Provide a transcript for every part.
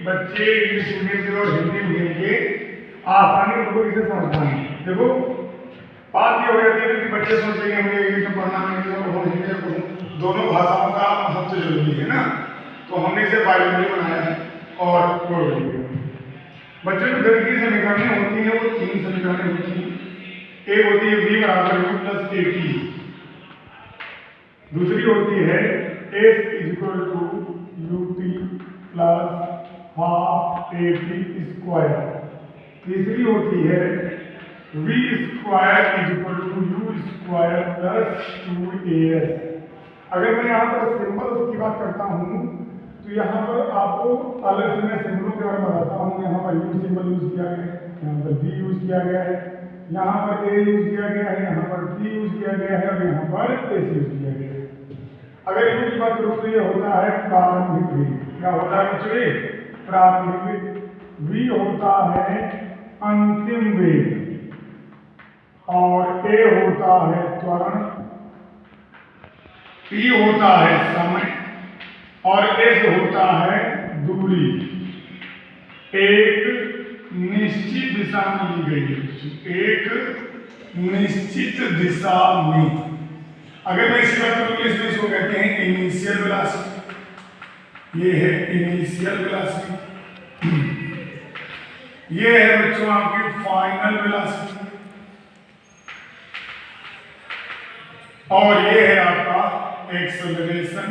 बच्चे English medium के और हिंदी मीडियम के आसानी से इसे समझ पाएंगे। देखो बात ये हो जाती है कि बच्चे सोचेंगे हमें इंग्लिश में पढ़ना है और हिंदी में पढ़ूं, दोनों भाषाओं का सबसे जरूरी है ना, तो हमने इसे बाइलिंगुअल बनाया है और बच्चों की गणित की समीकरणें होती हैं, वो 3 समीकरणें होती हैं। एक होती है v बराबर u प्लस at, दूसरी होती है s equal to ut plus half at square, तीसरी होती है v square equal to u square plus 2as। अगर मैं यहाँ पर सिंबल्स की बात करता हूँ तो यहाँ पर आपको अलग से मैं सिंबलों के बारे में बताता हूँ। यहाँ पर u सिंबल यूज किया गया है, यहाँ पर v यूज किया गया है, यहाँ पर a यूज किया गया है, यहाँ पर t यूज किया गया है और यहाँ पर s यूज किया गया है। अगर u की बात करूँ तो ये होता है प्रारंभिक वेग। क्या होता है बच्चों? प्रारंभिक वेग। v होता है अंतिम वेग और a होता है त्वरण, t होता है समय और s होता है दूरी। एक निश्चित दिशा में ली गई है, एक निश्चित दिशा में। अगर मैं इसी बात करूँ इसमें इसको कहते हैं इनिशियल वेलोसिटी। ये है इनिशियल वेलोसिटी, ये है बच्चों आपकी फाइनल वेलोसिटी और ये है आपका एक्सेलरेशन,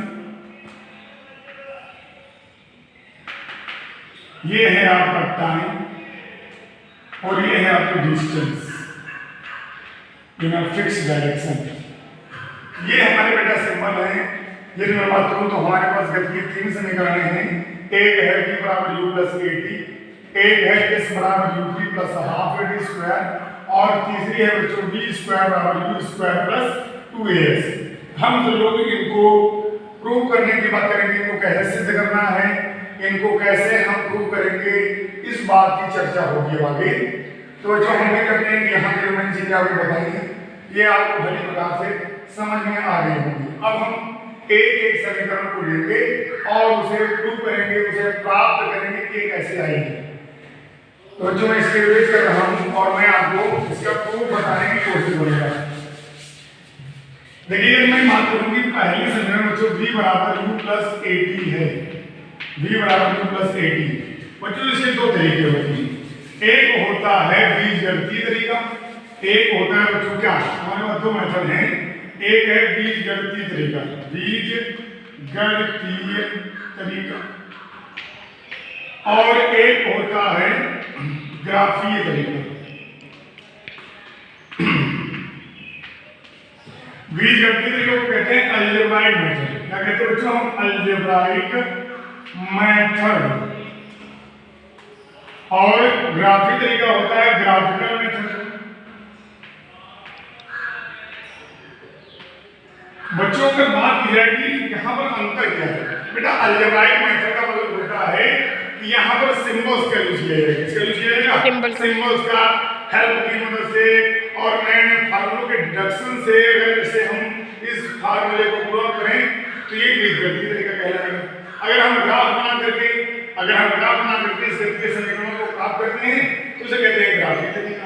ये है आपका टाइम और ये है आपका distance in a fix direction. ये हमारे बेटा सिंबल है। यदि मैं बात करूं तो हमारे पास गति की 3 समीकरणें हैं। एक है v बराबर u प्लस at, एक है s बराबर ut plus half at square और तीसरी है बच्चों v स्क्वायर बराबर u स्क्वायर प्लस 2as। हम जो लोग इनको प्रूव करने की बात करेंगे, इनको कैसे सिद्ध करना है, इनको कैसे हम प्रूव करेंगे, इस बात की चर्चा होगी आगे। तो जो हम ये करते हैं कि यहाँ की जो मैंने चीजें आपको बताई ये आपको भली प्रकार से समझ में आ गई होगी। अब हम एक एक समीकरण को लेंगे और उसे प्रूव करेंगे, उसे प्राप्त करेंगे कि कैसे आएगी। तो जो मैं इसके रिवाइज कर रहा हूँ और मैं आपको इसका प्रूफ बताने की कोशिश करूंगा। देखिए मैं बात करूंगी पहली समीकरण बच्चों v बराबर u प्लस at है, v बराबर u प्लस at। बच्चों इसके 2 तरीके होते हैं। एक होता है बीजगणितीय तरीका, एक होता है बच्चों क्या, हमारे पास 2 मेथड हैं। एक है बीजगणितीय तरीका, बीजगणितीय तरीका, और एक होता है ग्राफीय तरीका। बीजगणितीय तरीके को कहते हैं अलजेब्राइक मेथड। क्या कहते हैं बच्चों? हम अलजेब्राइक मेथड। और ग्राफीय तरीका होता है ग्राफिकल मेथड। बच्चों अगर बात की जाए कि यहाँ पर अंतर क्या है, बेटा अलजेब्राइक मेथड का मतलब होता है कि यहाँ पर सिंबल्स का यूज किया जाएगा। किसका यूज किया जाएगा? सिंबल्स का हेल्प की मदद से और नए फार्मूलों के डिडक्शन से अगर इसे हम इस फार्मूले को पूरा करें तो ये बीजगणितीय तरीका कहलाएगा। अगर हम ग्राफ बना करके इस गणित के समीकरणों को प्राप्त करते हैं तो उसे कहते हैं ग्राफीय तरीका।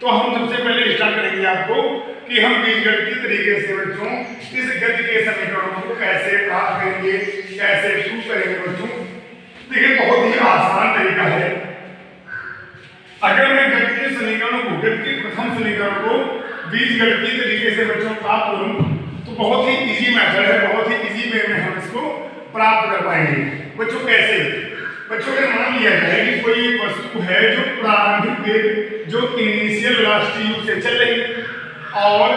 तो हम सबसे पहले स्टार्ट करेंगे आपको कि हम बीजगणितीय तरीके से बच्चों इस गति के समीकरणों को कैसे प्राप्त करेंगे, कैसे प्रूव करेंगे। बच्चों देखिए बहुत ही आसान तरीका है। अगर मैं गति के समीकरणों को, गति के प्रथम समीकरण को बीजगणितीय तरीके से बच्चों प्राप्त करूं तो बहुत ही इजी मेथड है, बहुत ही इजी वे में हम इसको प्राप्त कर पाएंगे। बच्चों कैसे? बच्चों अगर मान लिया जाए कि कोई एक वस्तु है जो प्रारंभिक वेग, जो इनिशियल वेलोसिटी u से चल रही और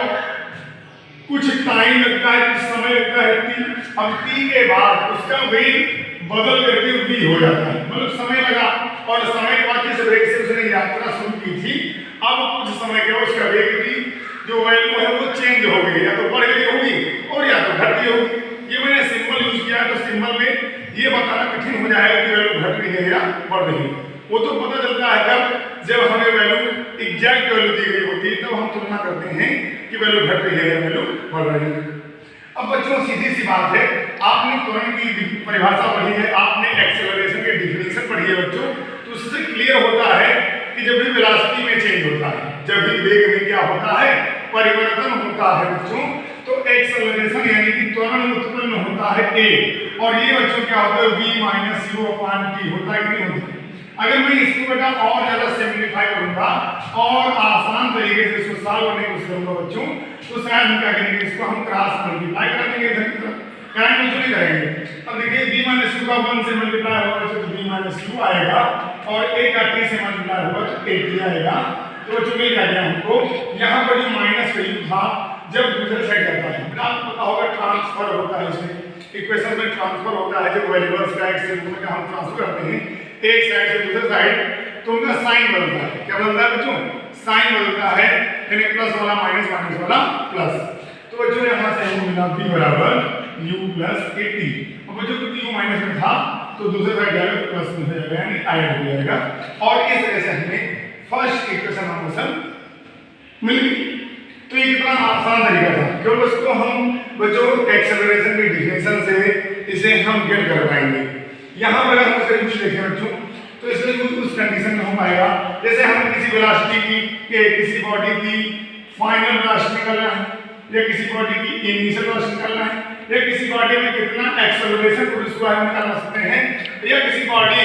कुछ टाइम लगता है, कुछ समय लगता है t, अब t के बाद उसका वेग बदल करके v हो जाता है। मतलब समय लगा और समय के बाद जिस वेग से उसने यात्रा शुरू की थी, अब कुछ समय के बाद उसका वेग की जो वैल्यू है वो चेंज हो गई, या तो बढ़ गई होगी और या तो घट गई होगी। ये मैंने सिंबल यूज किया है तो सिंबल में ये बताना कठिन हो जाएगा कि वैल्यू घट रही है या बढ़ रही है। वो तो पता चलता है जब हमें वैल्यू एग्जैक्ट वैल्यू दी गई होती है तब हम तुलना करते हैं कि वैल्यू घट रही है या वैल्यू बढ़ रही है। अब बच्चों सीधी सी बात है, आपने त्वरण की परिभाषा पढ़ी है, आपने एक्सेलरेशन की डेफिनेशन पढ़ी है जब भी वेग में क्या होता है, परिवर्तन होता है बच्चों, तो एक्सेलरेशन यानी कि त्वरण उत्पन्न होता है a, और ये बच्चों क्या होता है v minus u upon t होता है कि नहीं होता है। अगर मैं इसको बेटा और ज्यादा सिंपलीफाई करूंगा और आसान तरीके से इसको सॉल्व करने की कोशिश करूंगा बच्चों, तो शायद हम क्या करेंगे, इसको हम क्रॉस मल्टीप्लाई कर देंगे इधर की तरफ, करेंगे तो नहीं करेंगे। अब देखिए b माइनस u का 1 से मल्टीप्लाई होगा तो b माइनस u आएगा, और a का t से मल्टीप्लाई होगा तो a आएगा। तो बच्चों मिल गया हमको, यहाँ पर जो माइनस वैल्यू था जब दूसरे साइड जाता है, आपको पता होगा ट्रांसफर होता है, इसमें इक्वेशन में ट्रांसफर होता है, जब वेरिएबल्स का एक से दूसरे में हम ट्रांसफर करते हैं एक साइड से दूसरे साइड, तो उनका साइन बदलता है। क्या बदलता है बच्चों? साइन बदलता है, यानी प्लस वाला माइनस, माइनस वाला प्लस। तो बच्चों यहाँ से हमको मिला v बराबर u प्लस at, और बच्चों को u माइनस में था तो दूसरे साइड जाएगा तो प्लस में हो जाएगा, यानी ऐड हो जाएगा, और इस तरह से हमें फर्स्ट इक्वेशन हमको मिल गई। तो ये कितना आसान तरीका था, क्योंकि उसको हम बच्चों एक्सेलरेशन की डिफिनेशन से इसे हम गेट कर पाएंगे। यहाँ पर हम उसका यूज देखें बच्चों, तो इसमें यूज उस कंडीशन में हो पाएगा जैसे हम किसी वेलोसिटी की किसी बॉडी की फाइनल वेलोसिटी निकालना है, या किसी बॉडी की इनिशियल वेलोसिटी निकालना है, या किसी बॉडी में कितना एक्सेलरेशन प्रोड्यूस हुआ है निकाल सकते हैं, या किसी बॉडी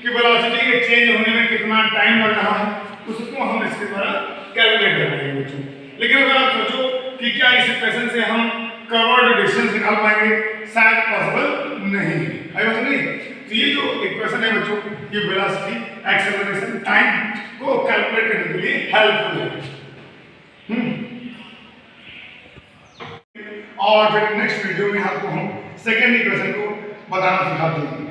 की वेलोसिटी के चेंज होने में कितना टाइम लग रहा है, उसको हम इसके द्वारा कैलकुलेट कर पाएंगे बच्चों। लेकिन अगर आप सोचो कि क्या इस इक्वेशन से हम कवर्ड डिस्टेंस निकाल पाएंगे, शायद पॉसिबल नहीं है, बात नहीं। तो ये जो इक्वेशन है बच्चों, ये वेलोसिटी, एक्सेलरेशन, टाइम को कैलकुलेट करने के लिए हेल्पफुल है। और फिर नेक्स्ट वीडियो में आपको हम सेकंड इक्वेशन को बताना सिखाते हैं।